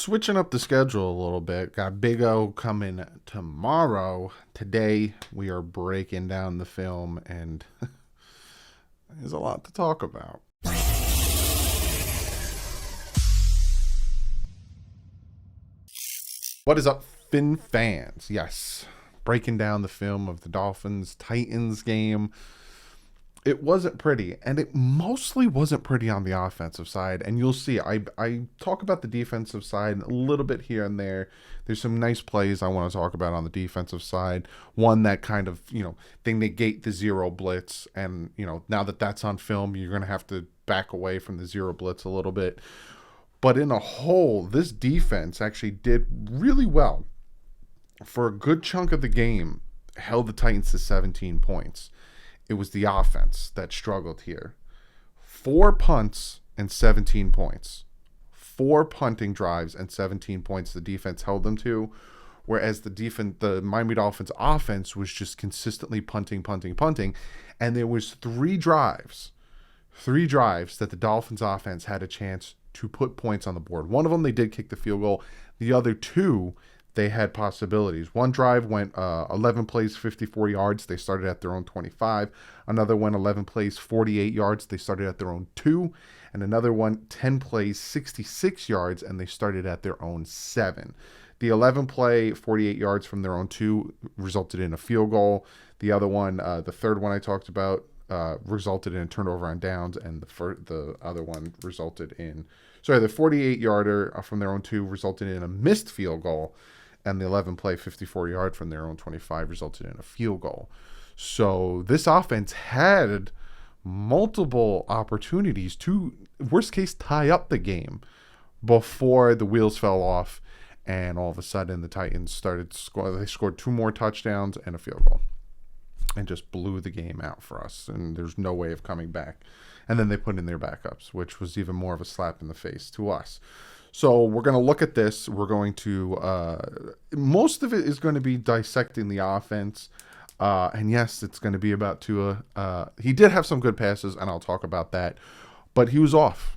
switching up the schedule a little bit. Got Big O coming tomorrow. Today we are breaking down the film, and there's a lot to talk about. What is up, Fin fans? Yes, breaking down the film of the Dolphins Titans game. It wasn't pretty, and it mostly wasn't pretty on the offensive side. And you'll see, I talk about the defensive side a little bit here and there. There's some nice plays I want to talk about on the defensive side. One that kind of, they negate the zero blitz. And, now that that's on film, you're going to have to back away from the zero blitz a little bit. But in a whole, this defense actually did really well. For a good chunk of the game, held the Titans to 17 points. It was the offense that struggled here. 4 punts and 17 points. 4 punting drives and 17 points the defense held them to, whereas the Miami Dolphins offense was just consistently punting, and there was 3 drives that the Dolphins offense had a chance to put points on the board. One of them, they did kick the field goal. The other 2, they had possibilities. One drive went 11 plays, 54 yards. They started at their own 25. Another one, 11 plays, 48 yards. They started at their own 2. And another one, 10 plays, 66 yards, and they started at their own 7. The 11 play, 48 yards from their own 2 resulted in a field goal. The other one, the third one I talked about, resulted in a turnover on downs, and the other one resulted in, the 48-yarder from their own 2 resulted in a missed field goal. And the 11 play 54-yard from their own 25 resulted in a field goal. So this offense had multiple opportunities to, worst case, tie up the game before the wheels fell off. And all of a sudden, the Titans started scoring. They scored 2 more touchdowns and a field goal and just blew the game out for us. And there's no way of coming back. And then they put in their backups, which was even more of a slap in the face to us. So we're going to look at this. We're going to, most of it is going to be dissecting the offense. And yes, it's going to be about Tua. He did have some good passes, and I'll talk about that. But he was off,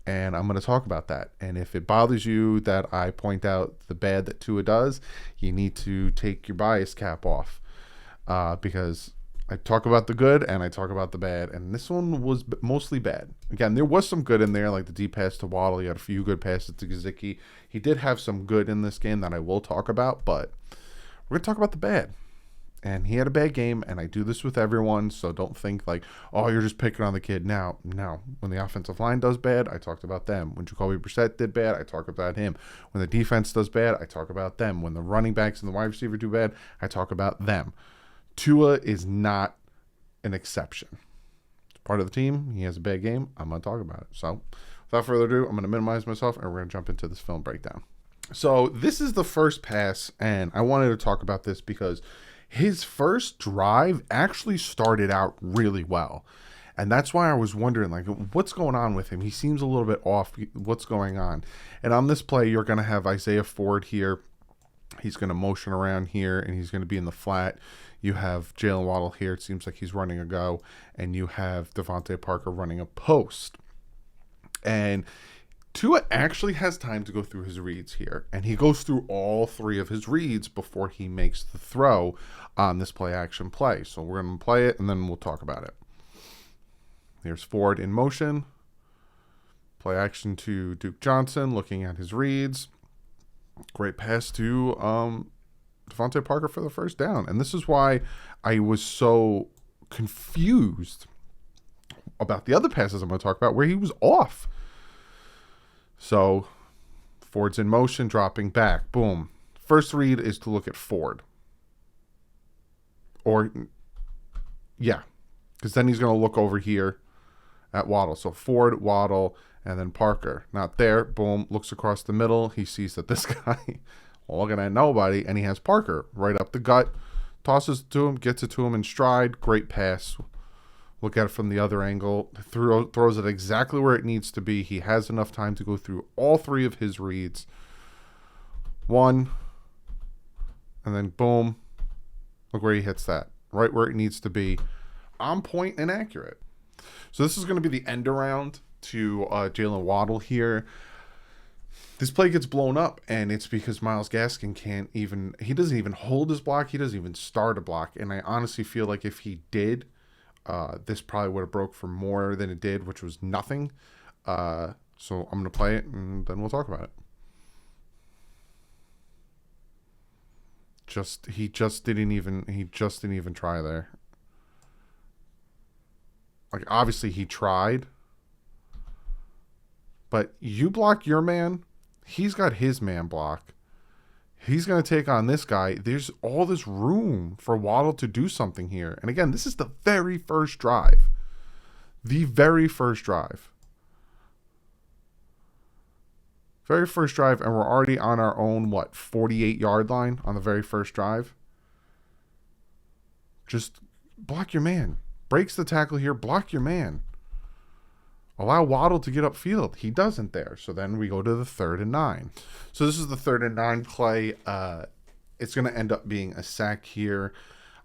and I'm going to talk about that. And if it bothers you that I point out the bad that Tua does, you need to take your bias cap off. Because I talk about the good and I talk about the bad, and this one was mostly bad. Again, there was some good in there, like the deep pass to Waddle. He had a few good passes to Gesicki. He did have some good in this game that I will talk about, but we're going to talk about the bad. And he had a bad game, and I do this with everyone, so don't think like, oh, you're just picking on the kid. Now, when the offensive line does bad, I talked about them. When Jacoby Brissett did bad, I talk about him. When the defense does bad, I talk about them. When the running backs and the wide receiver do bad, I talk about them. Tua is not an exception. It's part of the team. He has a bad game. I'm going to talk about it. So without further ado, I'm going to minimize myself, and we're going to jump into this film breakdown. So this is the first pass, and I wanted to talk about this because his first drive actually started out really well. And that's why I was wondering, like, what's going on with him? He seems a little bit off. What's going on? And on this play, you're going to have Isaiah Ford here. He's going to motion around here, and he's going to be in the flat. You have Jalen Waddle here. It seems like he's running a go. And you have Devontae Parker running a post. And Tua actually has time to go through his reads here. And he goes through all 3 of his reads before he makes the throw on this play-action play. So we're going to play it, and then we'll talk about it. Here's Ford in motion. Play action to Duke Johnson, looking at his reads. Great pass to Devontae Parker for the first down. And this is why I was so confused about the other passes I'm going to talk about where he was off. So Ford's in motion, dropping back. Boom. First read is to look at Ford. Because then he's going to look over here at Waddle. So Ford, Waddle, and then Parker. Not there. Boom. Looks across the middle. He sees that this guy looking at nobody, and he has Parker right up the gut. Tosses it to him, gets it to him in stride. Great pass. Look at it from the other angle. Throws it exactly where it needs to be. He has enough time to go through all 3 of his reads. 1. And then boom. Look where he hits that. Right where it needs to be. On point and accurate. So this is going to be the end around to Jalen Waddle here. This play gets blown up, and it's because Myles Gaskin he doesn't even hold his block. He doesn't even start a block. And I honestly feel like if he did, this probably would have broke for more than it did, which was nothing. So I'm going to play it, and then we'll talk about it. He just didn't even try there. Like, obviously he tried, but you block your man, he's got his man block. He's going to take on this guy. There's all this room for Waddle to do something here. And again, this is the very first drive. The very first drive. Very first drive, and we're already on our own, 48-yard line on the very first drive. Just block your man. Breaks the tackle here, block your man. Allow Waddle to get upfield. He doesn't there. So then we go to the 3rd and 9. So this is the 3rd and 9 play. It's going to end up being a sack here.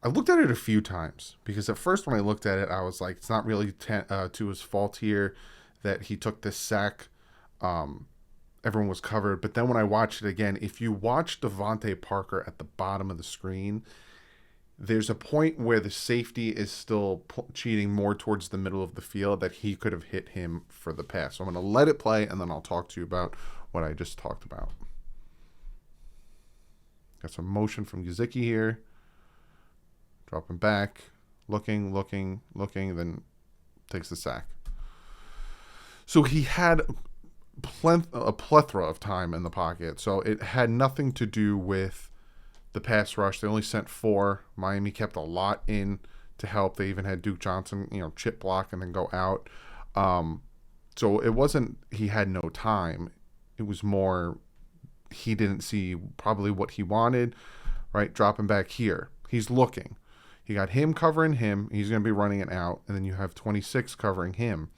I looked at it a few times because at first when I looked at it, I was like, it's not really to his fault here that he took this sack. Everyone was covered. But then when I watched it again, if you watch Devontae Parker at the bottom of the screen, there's a point where the safety is still cheating more towards the middle of the field that he could have hit him for the pass. So I'm going to let it play, and then I'll talk to you about what I just talked about. Got some motion from Gesicki here. Dropping back, looking, then takes the sack. So he had a plethora of time in the pocket. So it had nothing to do with the pass rush. They only sent 4. Miami kept a lot in to help. They even had Duke Johnson, chip block and then go out. So it wasn't he had no time. It was more he didn't see probably what he wanted, right? Dropping back here. He's looking. You got him covering him. He's going to be running it out. And then you have 26 covering him.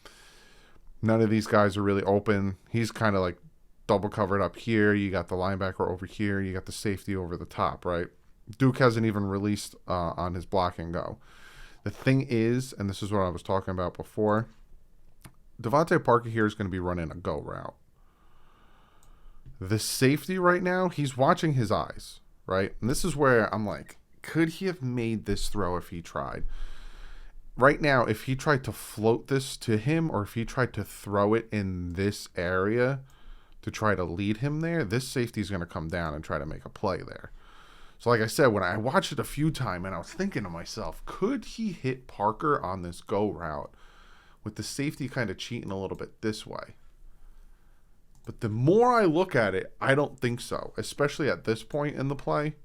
None of these guys are really open. He's kind of like double covered up here. You got the linebacker over here. You got the safety over the top, right? Duke hasn't even released on his block and go. The thing is, and this is what I was talking about before, Devontae Parker here is going to be running a go route. The safety right now, he's watching his eyes, right? And this is where I'm like, could he have made this throw if he tried? Right now, if he tried to float this to him or if he tried to throw it in this area to try to lead him there, this safety is going to come down and try to make a play there. So like I said, when I watched it a few times and I was thinking to myself, could he hit Parker on this go route with the safety kind of cheating a little bit this way? But the more I look at it, I don't think so, especially at this point in the play.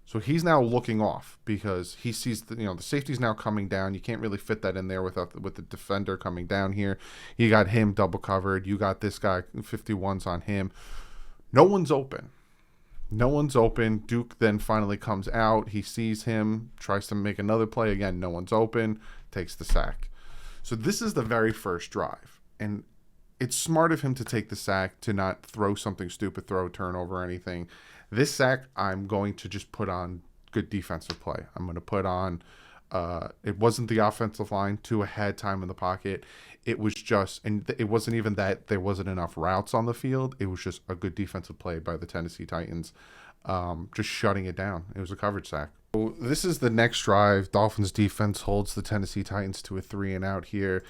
So he's now looking off because he sees the safety's now coming down. You can't really fit that in there with the defender coming down here. You got him double covered. You got this guy 51's on him. No one's open. Duke then finally comes out. He sees him, tries to make another play. Again, no one's open. Takes the sack. So this is the very first drive. And it's smart of him to take the sack, to not throw something stupid, throw a turnover or anything. This sack, I'm going to just put on good defensive play. I'm going to put on, it wasn't the offensive line to ahead time in the pocket. It was just, and it wasn't even that there wasn't enough routes on the field. It was just a good defensive play by the Tennessee Titans, just shutting it down. It was a coverage sack. So this is the next drive. Dolphins defense holds the Tennessee Titans to a 3-and-out here.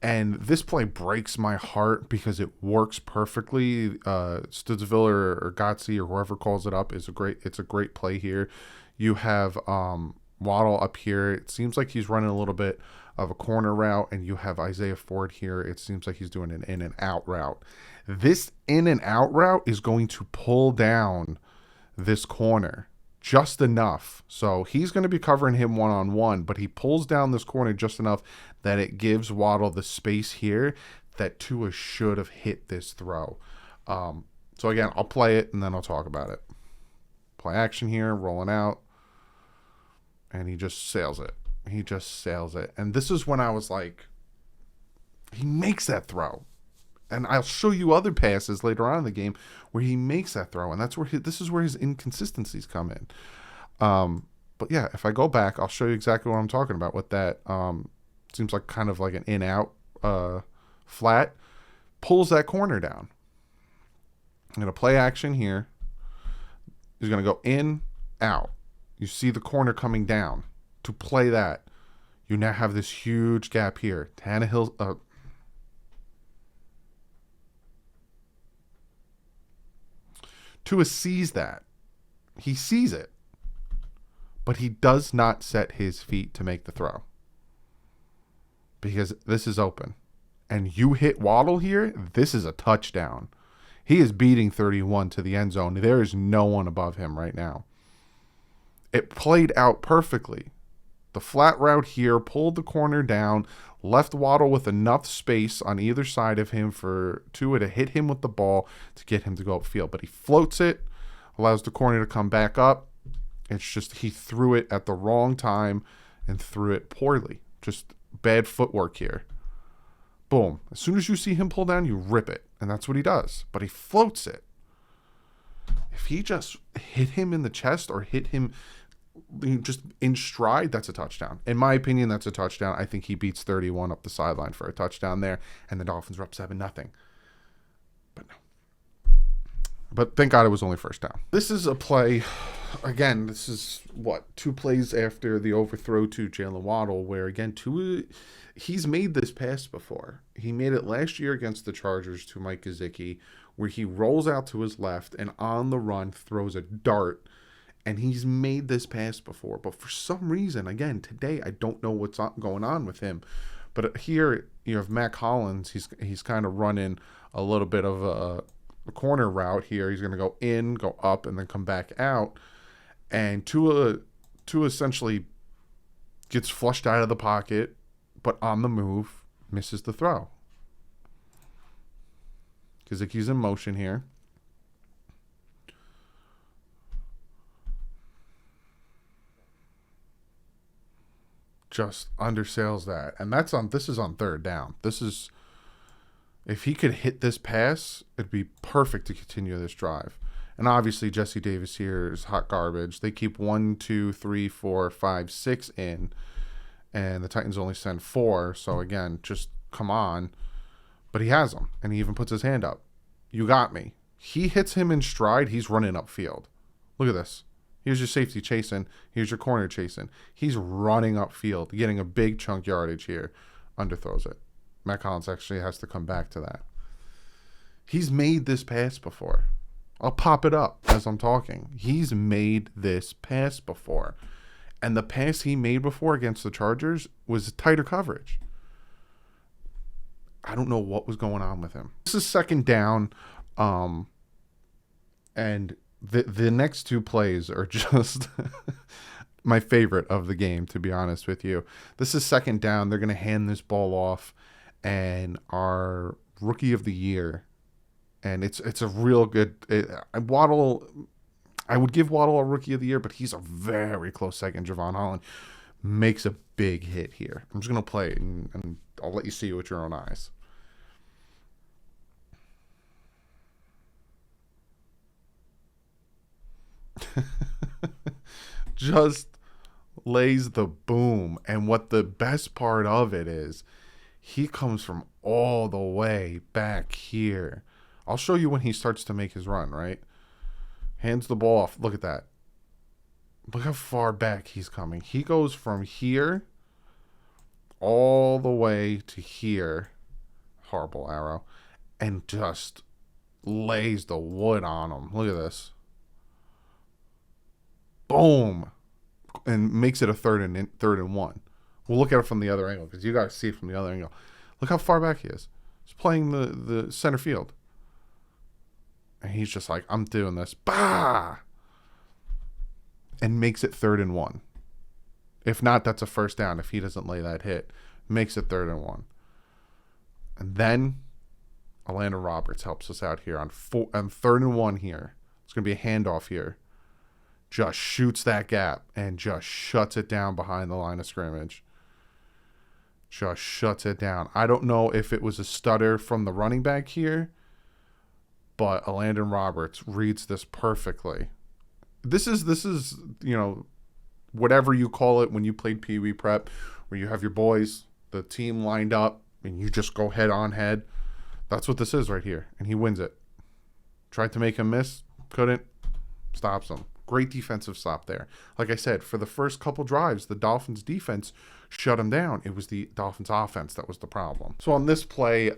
And this play breaks my heart because it works perfectly. Studzville or Gotze or whoever calls it up it's a great play here. You have Waddle up here. It seems like he's running a little bit of a corner route, and you have Isaiah Ford here. It seems like he's doing an in and out route. This in and out route is going to pull down this corner just enough. So he's going to be covering him one-on-one, but he pulls down this corner just enough that it gives Waddle the space here that Tua should have hit this throw. So again, I'll play it and then I'll talk about it. Play action here, rolling out, and he just sails it. And this is when I was like, he makes that throw. And I'll show you other passes later on in the game where he makes that throw, and this is where his inconsistencies come in. But yeah, if I go back, I'll show you exactly what I'm talking about with that. Seems like kind of like an in-out flat. pulls that corner down. I'm going to play action here. He's going to go in, out. You see the corner coming down. To play that, you now have this huge gap here. Tannehill, Tua sees that. He sees it. But he does not set his feet to make the throw. Because this is open. And you hit Waddle here, this is a touchdown. He is beating 31 to the end zone. There is no one above him right now. It played out perfectly. The flat route here pulled the corner down, left Waddle with enough space on either side of him for Tua to hit him with the ball to get him to go upfield. But he floats it, allows the corner to come back up. It's just he threw it at the wrong time and threw it poorly. Just bad footwork here. Boom. As soon as you see him pull down, you rip it. And that's what he does. But he floats it. If he just hit him in the chest or hit him just in stride, that's a touchdown. In my opinion, that's a touchdown. I think he beats 31 up the sideline for a touchdown there. And the Dolphins are up 7-0. But no. But thank God it was only first down. This is a play. Again, this is, 2 plays after the overthrow to Jalen Waddle, where, again, he's made this pass before. He made it last year against the Chargers to Mike Gesicki, where he rolls out to his left and on the run throws a dart. And he's made this pass before. But for some reason, again, today, I don't know what's going on with him. But here, you have Mac Hollins. He's kind of running a little bit of a corner route here. He's going to go in, go up, and then come back out. And Tua essentially gets flushed out of the pocket, but on the move, misses the throw. Gesicki's in motion here. Just undersails that. And this is on third down. If he could hit this pass, it'd be perfect to continue this drive. And obviously Jesse Davis here is hot garbage. They keep 1, 2, 3, 4, 5, 6 in. And the Titans only send 4. So again, just come on. But he has them. And he even puts his hand up. You got me. He hits him in stride. He's running upfield. Look at this. Here's your safety chasing. Here's your corner chasing. He's running upfield, getting a big chunk yardage here. Underthrows it. Matt Collins actually has to come back to that. He's made this pass before. I'll pop it up as I'm talking. He's made this pass before. And the pass he made before against the Chargers was tighter coverage. I don't know what was going on with him. This is second down. And the next 2 plays are just my favorite of the game, to be honest with you. This is second down. They're going to hand this ball off. And our rookie of the year, and it's a real good Waddle. I would give Waddle a rookie of the year, but he's a very close second. Javon Holland makes a big hit here. I'm just going to play it, and I'll let you see it with your own eyes. Just lays the boom. And what the best part of it is, he comes from all the way back here. I'll show you when he starts to make his run, right? Hands the ball off. Look at that. Look how far back he's coming. He goes from here all the way to here. Horrible arrow. And just lays the wood on him. Look at this. Boom. And makes it a third and 1. We'll look at it from the other angle because you got to see it from the other angle. Look how far back he is. He's playing the center field. And he's just like, I'm doing this. Bah! And makes it 3rd and 1. If not, that's a first down if he doesn't lay that hit. Makes it 3rd and 1. And then Orlando Roberts helps us out here on 3rd and 1 here. It's going to be a handoff here. Just shoots that gap and just shuts it down behind the line of scrimmage. Just shuts it down. I don't know if it was a stutter from the running back here, but Orlando Roberts reads this perfectly. This is whatever you call it when you played Pee Wee Prep, where you have your boys, the team lined up, and you just go head on head. That's what this is right here. And he wins it. Tried to make him miss. Couldn't. Stops him. Great defensive stop there. Like I said, for the first couple drives, the Dolphins defense shut him down. It was the Dolphins offense that was the problem. So on this play,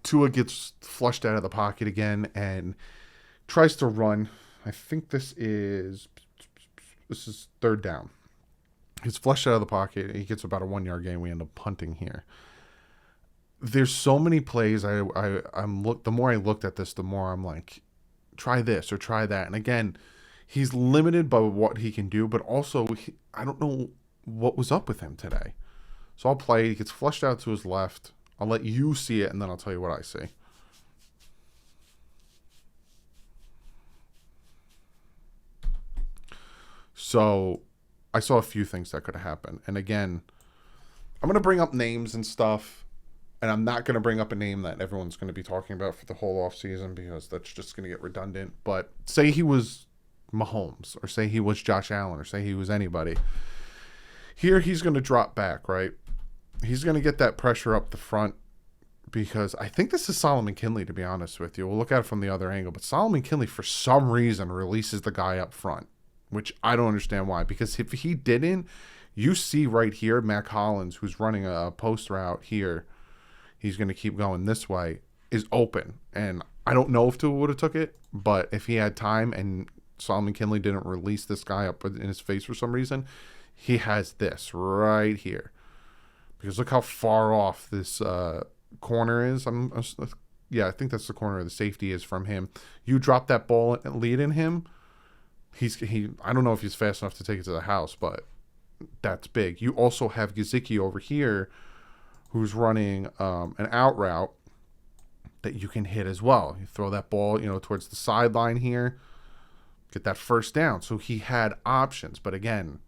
Tua gets flushed out of the pocket again and tries to run. I think this is third down. He's flushed out of the pocket. He gets about a 1 yard gain. We end up punting here. There's so many plays. The more I looked at this, the more I'm like, try this or try that. And again, he's limited by what he can do, but also I don't know what was up with him today. So I'll play. He gets flushed out to his left. I'll let you see it, and then I'll tell you what I see. So I saw a few things that could have happened. And again, I'm going to bring up names and stuff, and I'm not going to bring up a name that everyone's going to be talking about for the whole offseason because that's just going to get redundant. But say he was Mahomes, or say he was Josh Allen, or say he was anybody. Here he's going to drop back, right? He's going to get that pressure up the front because I think this is Solomon Kinley, to be honest with you. We'll look at it from the other angle. But Solomon Kinley, for some reason, releases the guy up front, which I don't understand why. Because if he didn't, you see right here, Mac Hollins, who's running a post route here, he's going to keep going this way, is open. And I don't know if Tua would have took it, but if he had time and Solomon Kinley didn't release this guy up in his face for some reason, he has this right here. Because look how far off this corner is. I think that's the corner of the safety is from him. You drop that ball and lead in him, I don't know if he's fast enough to take it to the house, but that's big. You also have Gesicki over here who's running an out route that you can hit as well. You throw that ball, towards the sideline here, get that first down. So he had options, but again,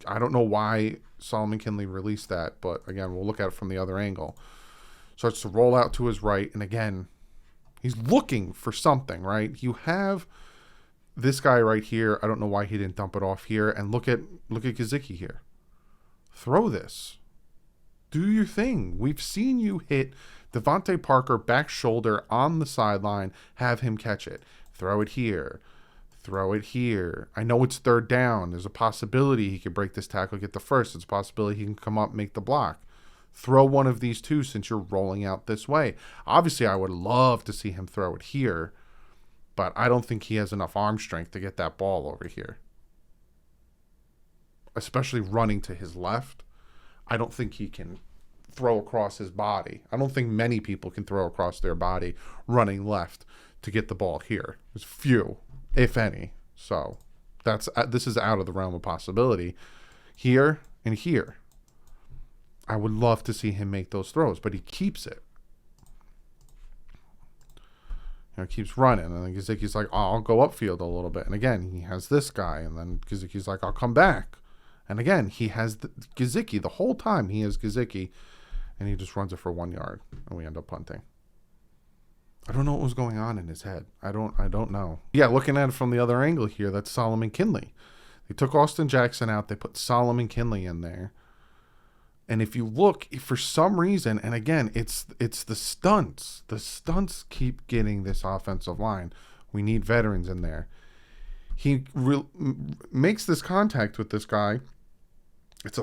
I don't know why Solomon Kinley released that, but again, we'll look at it from the other angle. Starts to roll out to his right, and again, he's looking for something, right? You have this guy right here. I don't know why he didn't dump it off here. And look at Gesicki here. Throw this. Do your thing. We've seen you hit Devontae Parker back shoulder on the sideline, have him catch it. Throw it here. Throw it here. I know it's third down. There's a possibility he could break this tackle, get the first. It's a possibility he can come up and make the block. Throw one of these two since you're rolling out this way. Obviously, I would love to see him throw it here, but I don't think he has enough arm strength to get that ball over here. Especially running to his left. I don't think he can throw across his body. I don't think many people can throw across their body running left to get the ball here. There's few, if any. So this is out of the realm of possibility. Here and here. I would love to see him make those throws, but he keeps it. Keeps running. And then Gesicki's like, I'll go upfield a little bit. And again, he has this guy. And then Gesicki's like, I'll come back. And again, he has Gesicki. The whole time he has Gesicki. And he just runs it for 1 yard. And we end up punting. I don't know what was going on in his head. I don't know. Yeah, looking at it from the other angle here, that's Solomon Kinley. They took Austin Jackson out. They put Solomon Kinley in there. And if you look, for some reason, and again, it's the stunts. The stunts keep getting this offensive line. We need veterans in there. He makes this contact with this guy. It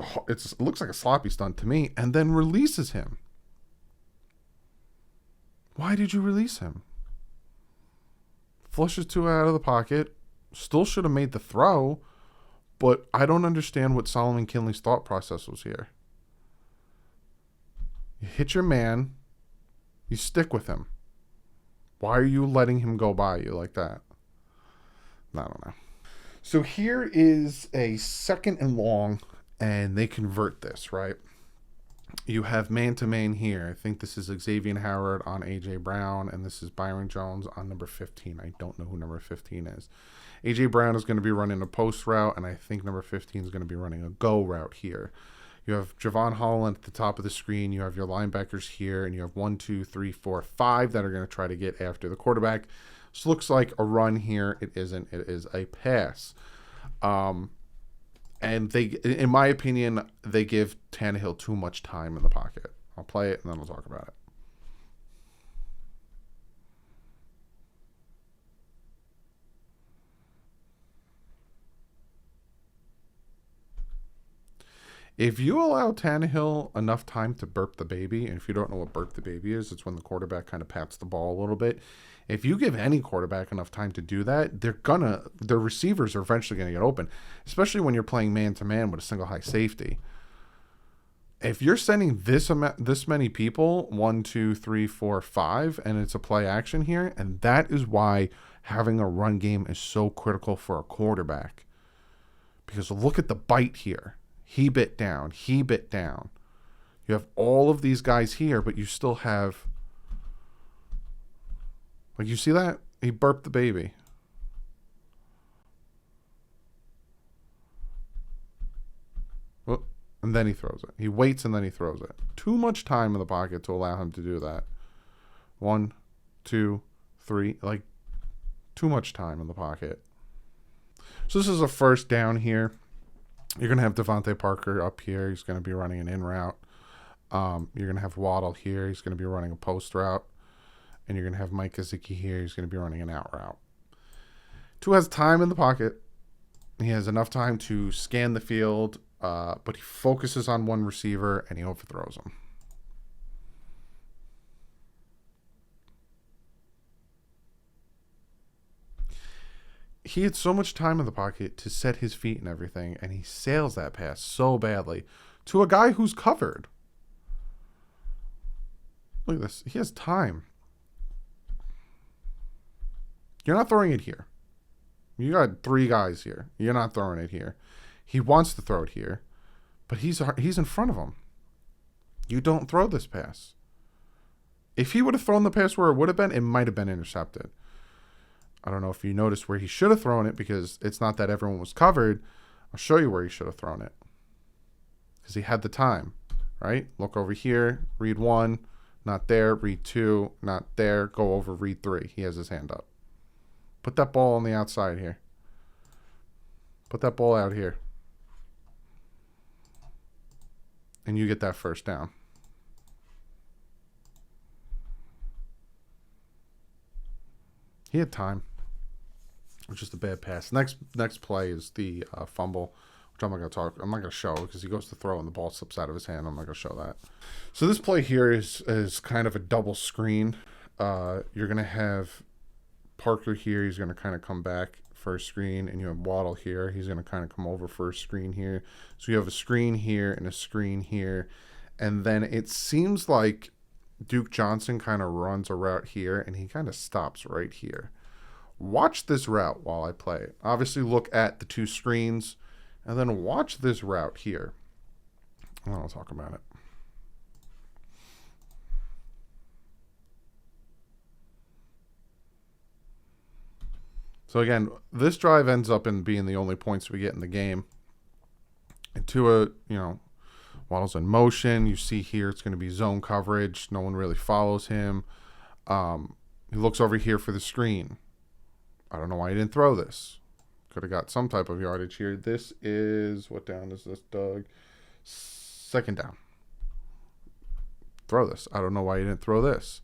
looks like a sloppy stunt to me, and then releases him. Why did you release him? Flushes Tua out of the pocket. Still should have made the throw, but I don't understand what Solomon Kinley's thought process was here. You hit your man. You stick with him. Why are you letting him go by you like that? I don't know. So here is a 2nd and long, and they convert this, right? You have man-to-man here. I think this is Xavier Howard on A.J. Brown, and this is Byron Jones on number 15. I don't know who number 15 is. A.J. Brown is going to be running a post route, and I think number 15 is going to be running a go route here. You have Javon Holland at the top of the screen. You have your linebackers here, and you have 1, 2, 3, 4, 5 that are going to try to get after the quarterback. This looks like a run here. It isn't. It is a pass. And they, in my opinion, they give Tannehill too much time in the pocket. I'll play it and then we'll talk about it. If you allow Tannehill enough time to burp the baby, and if you don't know what burp the baby is, it's when the quarterback kind of pats the ball a little bit. If you give any quarterback enough time to do that, their receivers are eventually gonna get open, especially when you're playing man to man with a single high safety. If you're sending this many people, 1, 2, 3, 4, 5, and it's a play action here, and that is why having a run game is so critical for a quarterback. Because look at the bite here. He bit down. He bit down. You have all of these guys here, but you still have... Like, you see that? He burped the baby. Oh, and then he throws it. He waits and then he throws it. Too much time in the pocket to allow him to do that. 1, 2, 3. Like, too much time in the pocket. So this is a first down here. You're going to have Devontae Parker up here. He's going to be running an in route. You're going to have Waddle here. He's going to be running a post route. And you're going to have Mike Gesicki here. He's going to be running an out route. Tua has time in the pocket. He has enough time to scan the field, but he focuses on one receiver and he overthrows him. He had so much time in the pocket to set his feet and everything, and he sails that pass so badly to a guy who's covered. Look at this. He has time. You're not throwing it here. You got 3 guys here. You're not throwing it here. He wants to throw it here, but he's in front of him. You don't throw this pass. If he would have thrown the pass where it would have been, it might have been intercepted. I don't know if you noticed where he should have thrown it because it's not that everyone was covered. I'll show you where he should have thrown it. Because he had the time, right? Look over here, read 1, not there, read 2, not there, go over, read 3. He has his hand up. Put that ball on the outside here. Put that ball out here. And you get that first down. He had time. Which is the bad pass. Next play is the fumble, which I'm not going to show because he goes to throw and the ball slips out of his hand. I'm not going to show that. So this play here is kind of a double screen. You're going to have Parker here. He's going to kind of come back first screen, and you have Waddle here. He's going to kind of come over first screen here. So you have a screen here and a screen here. And then it seems like Duke Johnson kind of runs a route here, and he kind of stops right here. Watch this route while I play it. Obviously, look at the 2 screens, and then watch this route here. And then I'll talk about it. So again, this drive ends up in being the only points we get in the game. And Tua, Waddle's in motion. You see here it's going to be zone coverage. No one really follows him. He looks over here for the screen. I don't know why he didn't throw this. Could have got some type of yardage here. This is, what down is this, Doug? 2nd down. Throw this. I don't know why he didn't throw this.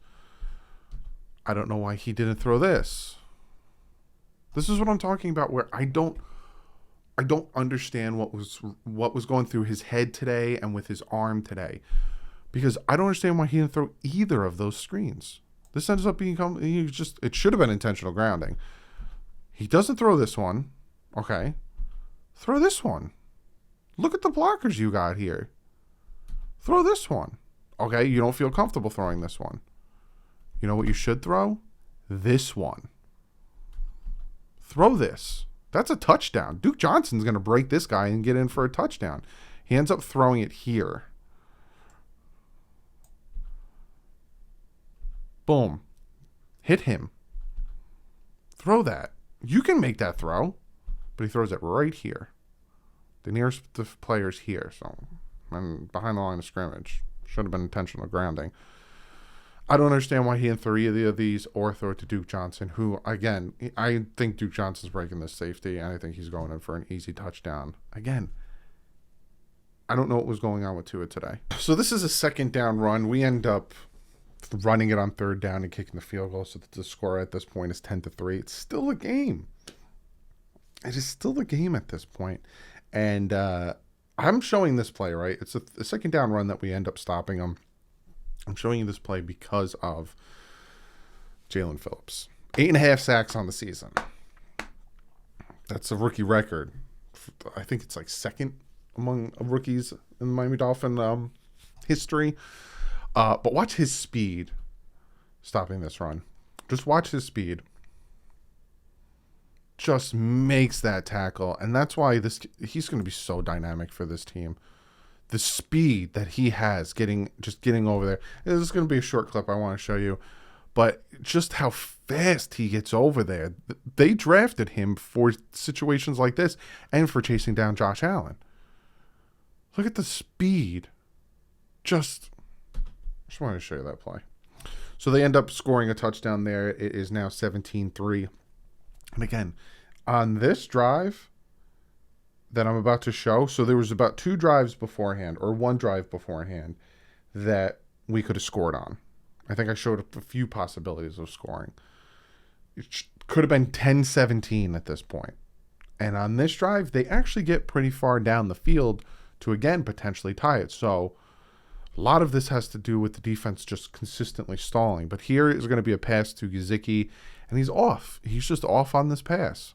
I don't know why he didn't throw this. This is what I'm talking about, where I don't understand what was going through his head today and with his arm today, because I don't understand why he didn't throw either of those screens. This ends up being it should have been intentional grounding. He doesn't throw this one. Okay. Throw this one. Look at the blockers you got here. Throw this one. Okay, you don't feel comfortable throwing this one. You know what you should throw? This one. Throw this. That's a touchdown. Duke Johnson's going to break this guy and get in for a touchdown. He ends up throwing it here. Boom. Hit him. Throw that. You can make that throw, but he throws it right here. The nearest player's here, so I'm behind the line of scrimmage. Should have been intentional grounding. I don't understand why he didn't throw either of these or throw it to Duke Johnson, who, again, I think Duke Johnson's breaking this safety, and I think he's going in for an easy touchdown. Again, I don't know what was going on with Tua today. So this is a second down run. We end up running it on third down and kicking the field goal. So the score at this point is 10-3. It's still a game. It is still a game at this point. And I'm showing this play, right? It's a second down run that we end up stopping them. I'm showing you this play because of Jalen Phillips. 8.5 sacks on the season. That's a rookie record. I think it's like second among rookies in the Miami Dolphin history. But watch his speed stopping this run. Just watch his speed. Just makes that tackle. And that's why he's going to be so dynamic for this team. The speed that he has getting over there. This is going to be a short clip I want to show you. But just how fast he gets over there. They drafted him for situations like this and for chasing down Josh Allen. Look at the speed. Just wanted to show you that play. So they end up scoring a touchdown there. It is now 17-3. And again, on this drive that I'm about to show, so there was about 2 drives beforehand, or 1 drive beforehand, that we could have scored on. I think I showed a few possibilities of scoring. It could have been 10-17 at this point. And on this drive, they actually get pretty far down the field to, again, potentially tie it. So a lot of this has to do with the defense just consistently stalling. But here is going to be a pass to Gesicki, and he's off. He's just off on this pass.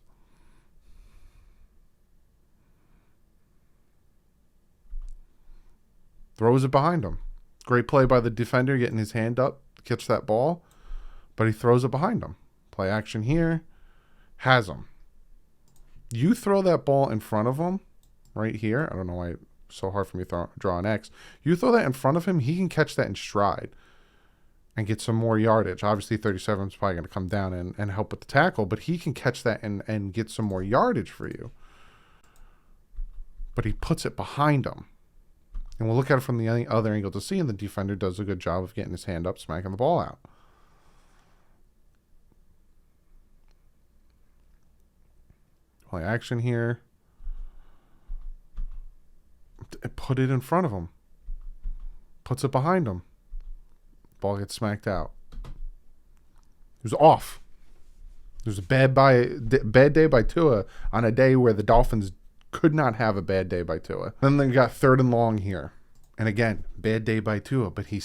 Throws it behind him. Great play by the defender, getting his hand up, catch that ball, but he throws it behind him. Play action here, has him. You throw that ball in front of him, right here. I don't know why it's so hard for me to draw an X. You throw that in front of him, he can catch that in stride and get some more yardage. Obviously, 37 is probably going to come down and help with the tackle, but he can catch that and get some more yardage for you. But he puts it behind him. And we'll look at it from the other angle to see, and the defender does a good job of getting his hand up, smacking the ball out. Play action here. Put it in front of him. Puts it behind him. Ball gets smacked out. It was off. It was a bad day by Tua on a day where the Dolphins could not have a bad day by Tua. Then they got 3rd and long here. And again, bad day by Tua, but he'll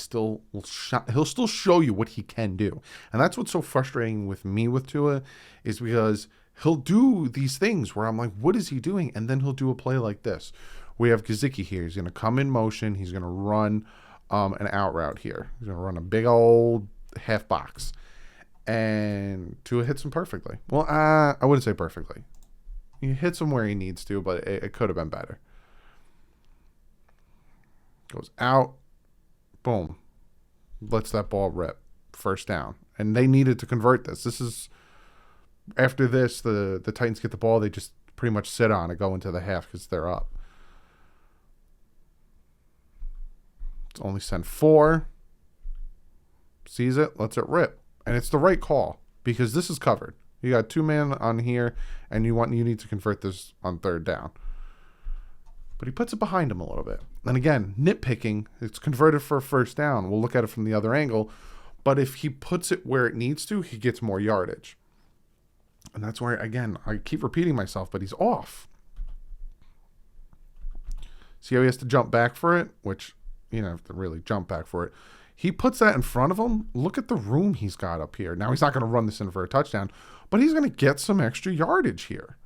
still show you what he can do. And that's what's so frustrating with me with Tua, is because he'll do these things where I'm like, what is he doing? And then he'll do a play like this. We have Gesicki here. He's going to come in motion. He's going to run an out route here. He's going to run a big old half box. And Tua hits him perfectly. Well, I wouldn't say perfectly. He hits him where he needs to, but it could have been better. Goes out. Boom. Lets that ball rip. First down. And they needed to convert this. This is, after this, the Titans get the ball. They just pretty much sit on it, go into the half because they're up. It's only sent 4. Sees it, lets it rip. And it's the right call because this is covered. You got 2 man on here, and you need to convert this on 3rd down. But he puts it behind him a little bit. And again, nitpicking, it's converted for a 1st down. We'll look at it from the other angle. But if he puts it where it needs to, he gets more yardage. And that's where, again, I keep repeating myself, but he's off. See how he has to jump back for it? Which, you don't have to really jump back for it. He puts that in front of him. Look at the room he's got up here. Now, he's not going to run this in for a touchdown, but he's going to get some extra yardage here.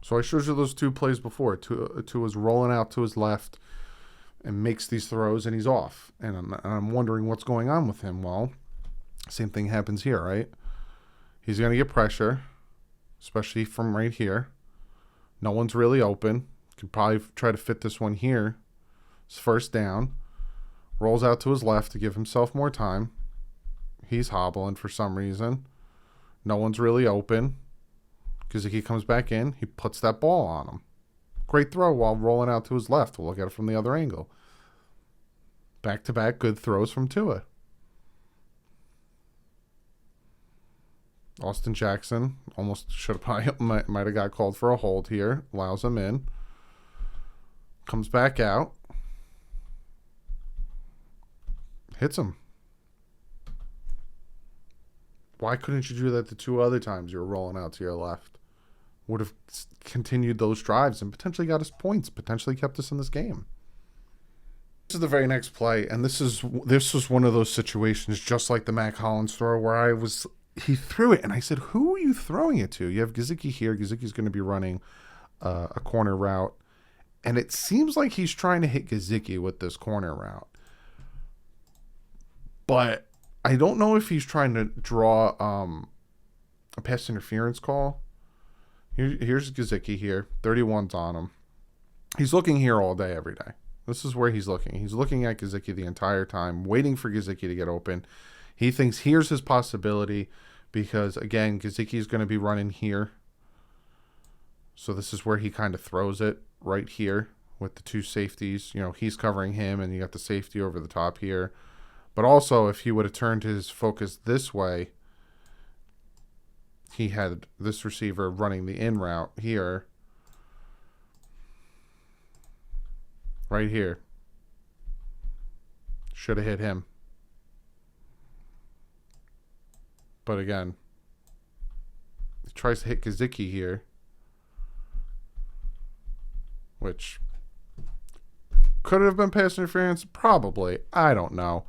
So I showed you those 2 plays before. Tua's rolling out to his left and makes these throws, and he's off. And I'm wondering what's going on with him. Well, same thing happens here, right? He's going to get pressure, especially from right here. No one's really open. Could probably try to fit this one here. It's 1st down. Rolls out to his left to give himself more time. He's hobbling for some reason. No one's really open. Gesicki comes back in. He puts that ball on him. Great throw while rolling out to his left. We'll look at it from the other angle. Back-to-back good throws from Tua. Austin Jackson almost should have probably might have got called for a hold here. Allows him in. Comes back out. Hits him. Why couldn't you do that the 2 other times you were rolling out to your left? Would have continued those drives and potentially got us points, potentially kept us in this game. This is the very next play, and this was one of those situations just like the Mac Hollins throw where he threw it, and I said, who are you throwing it to? You have Gesicki here. Gesicki's going to be running a corner route, and it seems like he's trying to hit Gesicki with this corner route. But I don't know if he's trying to draw a pass interference call. Here's Gesicki here. 31's on him. He's looking here all day, every day. This is where he's looking. He's looking at Gesicki the entire time, waiting for Gesicki to get open. He thinks here's his possibility because, again, Gesicki is going to be running here. So this is where he kind of throws it right here with the 2 safeties. You know, he's covering him, and you got the safety over the top here. But also, if he would have turned his focus this way, he had this receiver running the in route here. Right here. Should have hit him. But again, he tries to hit Gesicki here, which could have been pass interference. Probably. I don't know.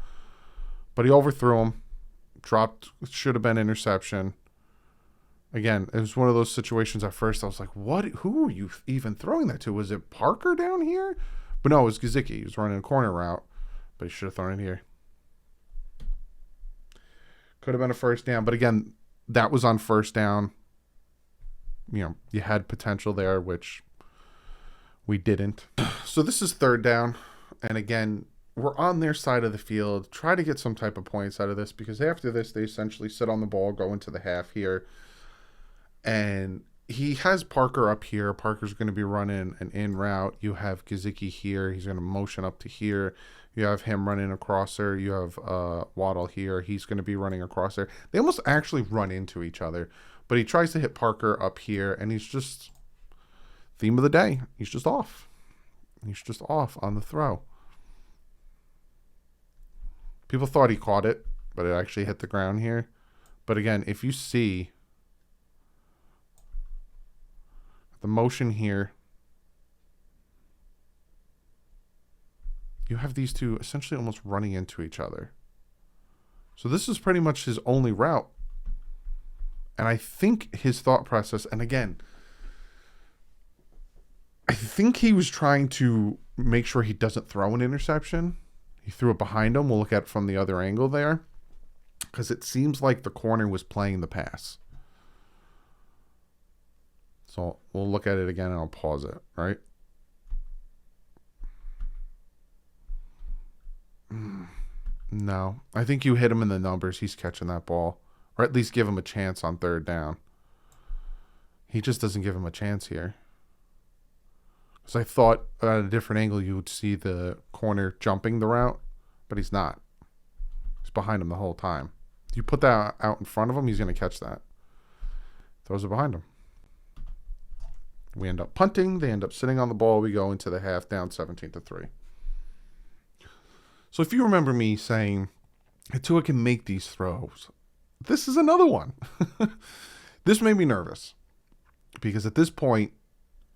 But he overthrew him. Dropped. Should have been interception. Again, it was one of those situations at first I was like, what? Who are you even throwing that to? Was it Parker down here? But no, it was Gesicki. He was running a corner route, but he should have thrown it here. Could have been a first down, but again, that was on first down. You know, you had potential there, which we didn't. So this is third down, and again, we're on their side of the field. Try to get some type of points out of this because after this, they essentially sit on the ball, go into the half here, and he has Parker up here. Parker's going to be running an in route. You have Gesicki here. He's going to motion up to here. You have him running across there. You have Waddle here. He's going to be running across there. They almost actually run into each other. But he tries to hit Parker up here, and he's just, theme of the day, he's just off. He's just off on the throw. People thought he caught it, but it actually hit the ground here. But again, if you see the motion here, you have these two essentially almost running into each other. So this is pretty much his only route. And I think his thought process, and again, I think he was trying to make sure he doesn't throw an interception. He threw it behind him. We'll look at it from the other angle there. Because it seems like the corner was playing the pass. So we'll look at it again and I'll pause it, right? No. I think you hit him in the numbers. He's catching that ball. Or at least give him a chance on third down. He just doesn't give him a chance here. Because I thought at a different angle you would see the corner jumping the route. But he's not. He's behind him the whole time. If you put that out in front of him, he's going to catch that. Throws it behind him. We end up punting. They end up sitting on the ball. We go into the half down 17-3. So if you remember me saying, Tua can make these throws, this is another one. This made me nervous. Because at this point,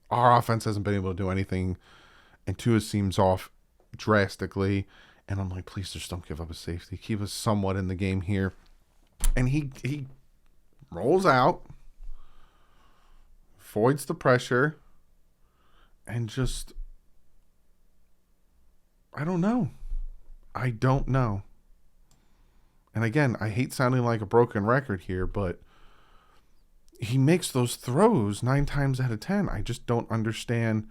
our offense hasn't been able to do anything. And Tua seems off drastically. And I'm like, please just don't give up a safety. Keep us somewhat in the game here. And he rolls out. Avoids the pressure. And just, I don't know. I don't know. And again, I hate sounding like a broken record here, but he makes those throws 9 times out of 10. I just don't understand.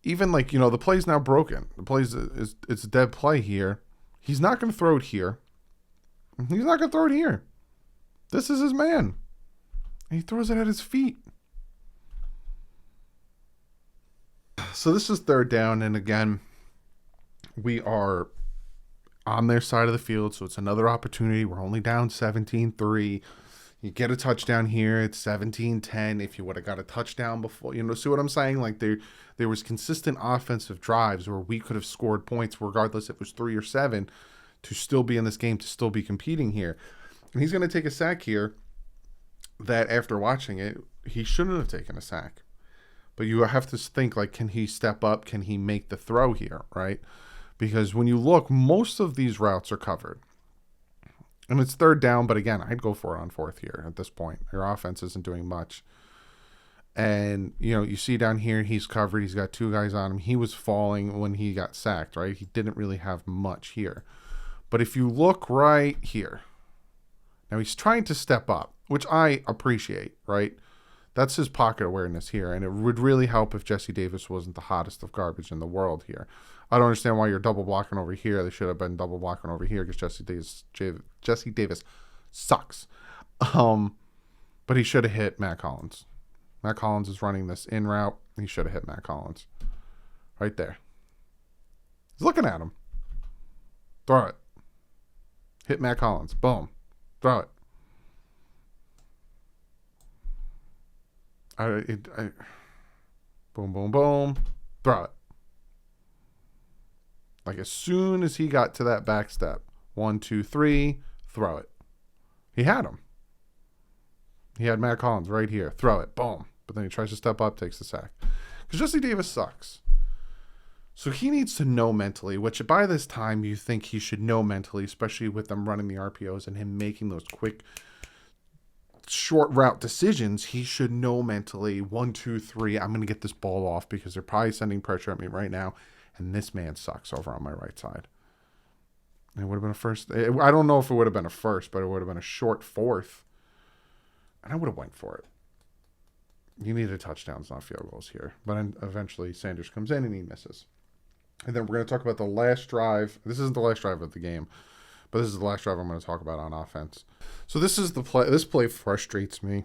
Even like, the play's now broken. The play's it's a dead play here. He's not going to throw it here. He's not going to throw it here. This is his man. And he throws it at his feet. So this is third down, and again, we are on their side of the field, so it's another opportunity. We're only down 17-3. You get a touchdown here. It's 17-10. If you would have got a touchdown before, see what I'm saying? Like there was consistent offensive drives where we could have scored points regardless if it was 3 or 7 to still be in this game, to still be competing here. And he's going to take a sack here that after watching it, he shouldn't have taken a sack. But you have to think, like, can he step up? Can he make the throw here, right? Because when you look, most of these routes are covered. And it's third down, but again, I'd go for it on fourth here at this point. Your offense isn't doing much. And, you see down here, he's covered. He's got 2 guys on him. He was falling when he got sacked, right? He didn't really have much here. But if you look right here, now he's trying to step up, which I appreciate, right? That's his pocket awareness here. And it would really help if Jesse Davis wasn't the hottest of garbage in the world here. I don't understand why you're double blocking over here. They should have been double blocking over here because Jesse Davis sucks. But he should have hit Matt Collins. Matt Collins is running this in route. He should have hit Matt Collins. Right there. He's looking at him. Throw it. Hit Matt Collins. Boom. Throw it. Boom, boom, boom. Throw it. Like as soon as he got to that back step, 1, 2, 3, throw it. He had him. He had Matt Collins right here. Throw it. Boom. But then he tries to step up, takes the sack. Because Jesse Davis sucks. So he needs to know mentally, which by this time you think he should know mentally, especially with them running the RPOs and him making those quick, short route decisions. He should know mentally, 1, 2, 3, I'm going to get this ball off because they're probably sending pressure at me right now. And this man sucks over on my right side. It would have been a first. I don't know if it would have been a first, but it would have been a short fourth. And I would have went for it. You needed touchdowns, not field goals here. But eventually Sanders comes in and he misses. And then we're going to talk about the last drive. This isn't the last drive of the game, but this is the last drive I'm going to talk about on offense. So this is the play. This play frustrates me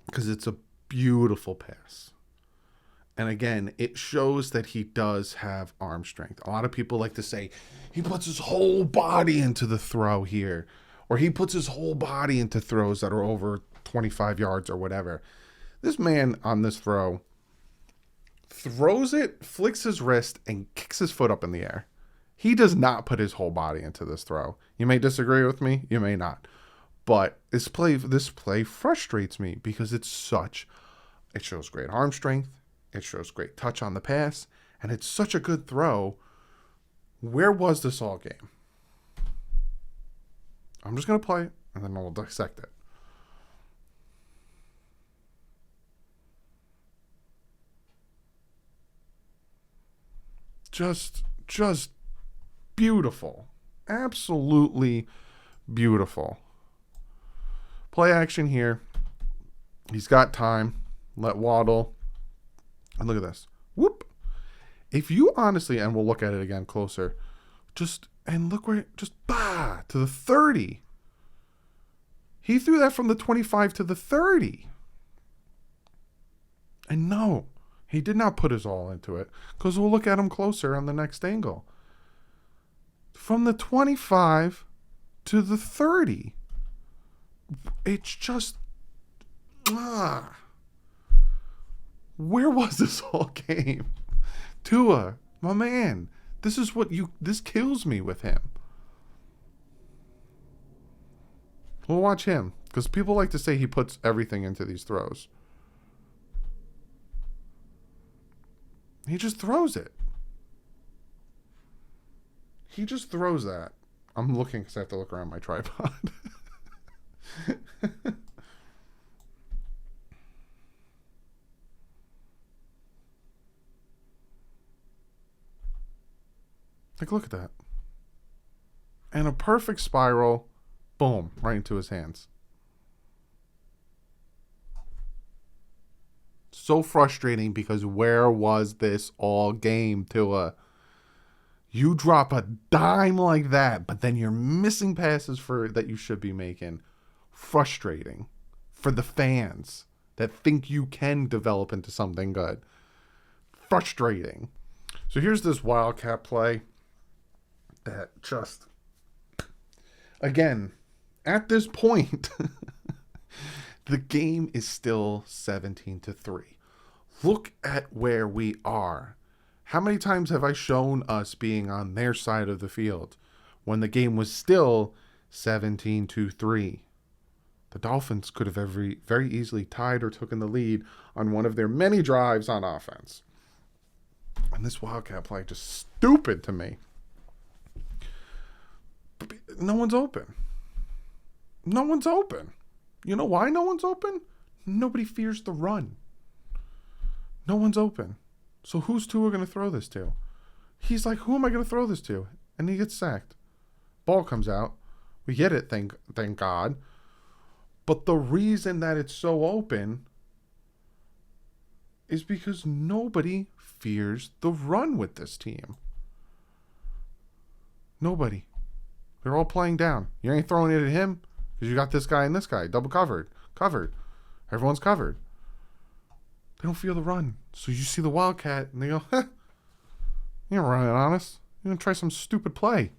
because it's a beautiful pass. And again, it shows that he does have arm strength. A lot of people like to say he puts his whole body into the throw here, or he puts his whole body into throws that are over 25 yards or whatever. This man on this throw throws it, flicks his wrist, and kicks his foot up in the air. He does not put his whole body into this throw. You may disagree with me. You may not. But this play frustrates me because it shows great arm strength. It shows great touch on the pass, and it's such a good throw. Where was this all game? I'm just going to play it, and then we'll dissect it. Just beautiful. Absolutely beautiful. Play action here. He's got time. Let Waddle. And look at this. Whoop. If you honestly, and we'll look at it again closer, look where, to the 30. He threw that from the 25 to the 30. And no, he did not put his all into it, because we'll look at him closer on the next angle. From the 25 to the 30. It's just, where was this whole game? Tua, my man, this kills me with him. We'll watch him, because people like to say he puts everything into these throws. He just throws it. He just throws that. I'm looking because I have to look around my tripod. Like, look at that. And a perfect spiral, boom, right into his hands. So frustrating, because where was this all game, Tua? You drop a dime like that, but then you're missing passes that you should be making. Frustrating for the fans that think you can develop into something good. Frustrating. So here's this Wildcat play that just, again, at this point, The game is still 17-3. Look at where we are. How many times have I shown us being on their side of the field when the game was still 17-3? The Dolphins could have very easily tied or taken the lead on one of their many drives on offense. And this Wildcat play just stupid to me. No one's open. No one's open. You know why no one's open? Nobody fears the run. No one's open. So who's Tua going to throw this to? He's like, who am I going to throw this to? And he gets sacked. Ball comes out. We get it, thank God. But the reason that it's so open is because nobody fears the run with this team. Nobody. They're all playing down. You ain't throwing it at him because you got this guy and this guy. Double covered. Covered. Everyone's covered. They don't feel the run. So you see the Wildcat and they go, you ain't running on us. You're going to try some stupid play.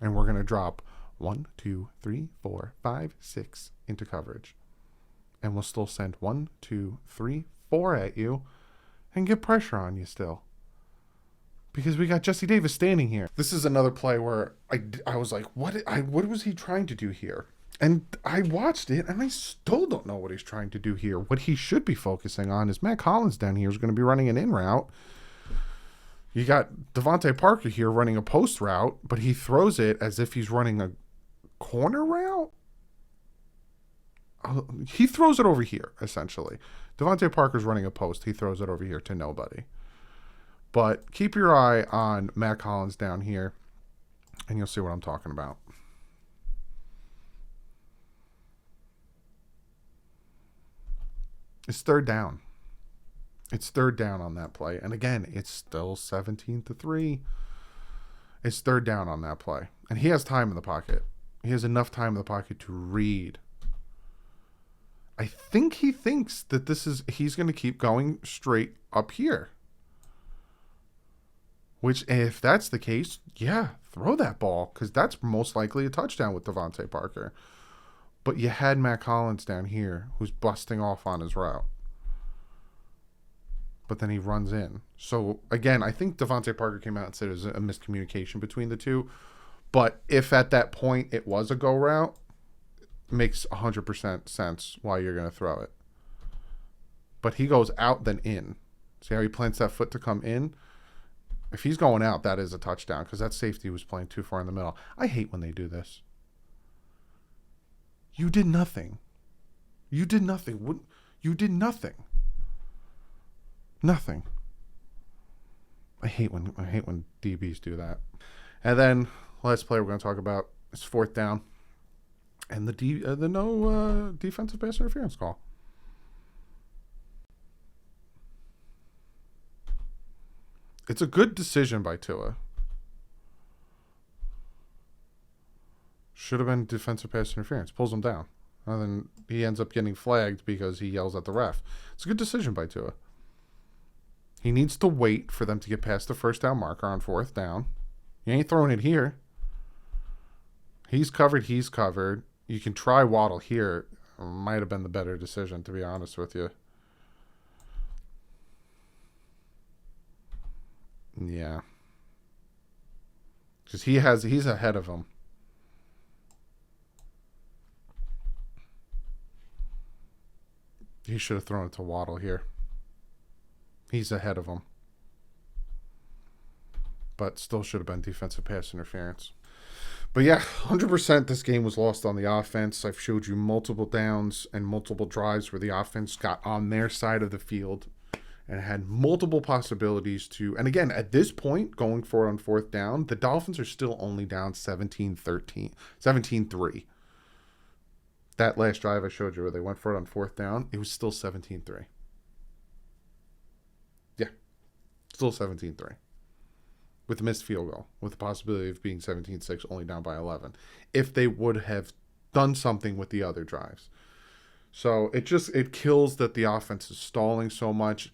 And we're going to drop 1, 2, 3, 4, 5, 6 into coverage. And we'll still send 1, 2, 3, 4 at you and get pressure on you still. Because we got Jesse Davis standing here. This is another play where I was like, what was he trying to do here? And I watched it, and I still don't know what he's trying to do here. What he should be focusing on is Matt Collins down here is going to be running an in route. You got Devontae Parker here running a post route, but he throws it as if he's running a corner route. He throws it over here, essentially. Devontae Parker's running a post. He throws it over here to nobody. But keep your eye on Matt Collins down here, and you'll see what I'm talking about. It's third down. It's third down on that play. And again, it's still 17-3. It's third down on that play. And he has time in the pocket. He has enough time in the pocket to read. I think he thinks that he's going to keep going straight up here. Which, if that's the case, yeah, throw that ball. Because that's most likely a touchdown with Devontae Parker. But you had Matt Collins down here who's busting off on his route. But then he runs in. So, again, I think Devontae Parker came out and said it was a miscommunication between the two. But if at that point it was a go route, it makes 100% sense why you're going to throw it. But he goes out then in. See how he plants that foot to come in? If he's going out, that is a touchdown because that safety was playing too far in the middle. I hate when they do this. You did nothing. You did nothing. You did nothing. Nothing. I hate when DBs do that. And then last play we're going to talk about is fourth down, and the no defensive pass interference call. It's a good decision by Tua. Should have been defensive pass interference. Pulls him down. And then he ends up getting flagged because he yells at the ref. It's a good decision by Tua. He needs to wait for them to get past the first down marker on fourth down. You ain't throwing it here. He's covered. You can try Waddle here. Might have been the better decision, to be honest with you. Yeah. Because he's ahead of him. He should have thrown it to Waddle here. He's ahead of him. But still should have been defensive pass interference. But yeah, 100% this game was lost on the offense. I've showed you multiple downs and multiple drives where the offense got on their side of the field and had multiple possibilities to. And again, at this point, going forward on fourth down, the Dolphins are still only down 17-3. That last drive I showed you where they went for it on fourth down, it was still 17-3. Yeah, still 17-3. With a missed field goal, with the possibility of being 17-6, only down by 11. If they would have done something with the other drives. So it kills that the offense is stalling so much.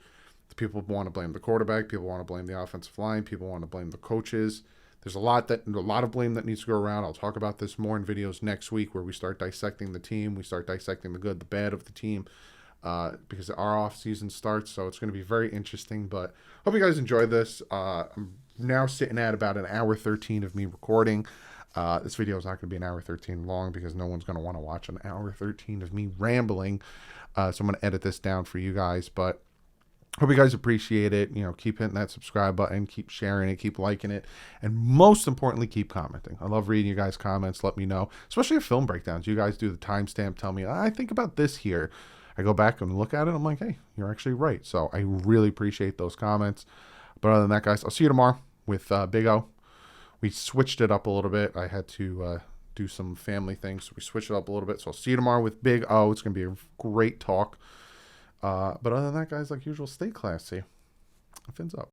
People want to blame the quarterback. People want to blame the offensive line. People want to blame the coaches. There's a lot of blame that needs to go around. I'll talk about this more in videos next week where we start dissecting the team. We start dissecting the good, the bad of the team, because our off season starts. So it's going to be very interesting. But hope you guys enjoy this. I'm now sitting at about an hour 13 of me recording. This video is not going to be an hour 13 long because no one's going to want to watch an hour 13 of me rambling. So I'm going to edit this down for you guys. But hope you guys appreciate it. Keep hitting that subscribe button, keep sharing it, keep liking it, and most importantly, keep commenting. I love reading you guys' comments. Let me know, especially if film breakdowns. You guys do the timestamp, tell me, I think about this here. I go back and look at it. I'm like, hey, you're actually right. So I really appreciate those comments. But other than that, guys, I'll see you tomorrow with Big O. We switched it up a little bit. I had to do some family things, so we switched it up a little bit. So I'll see you tomorrow with Big O. It's going to be a great talk. But other than that, guys, like usual, stay classy. Fins up.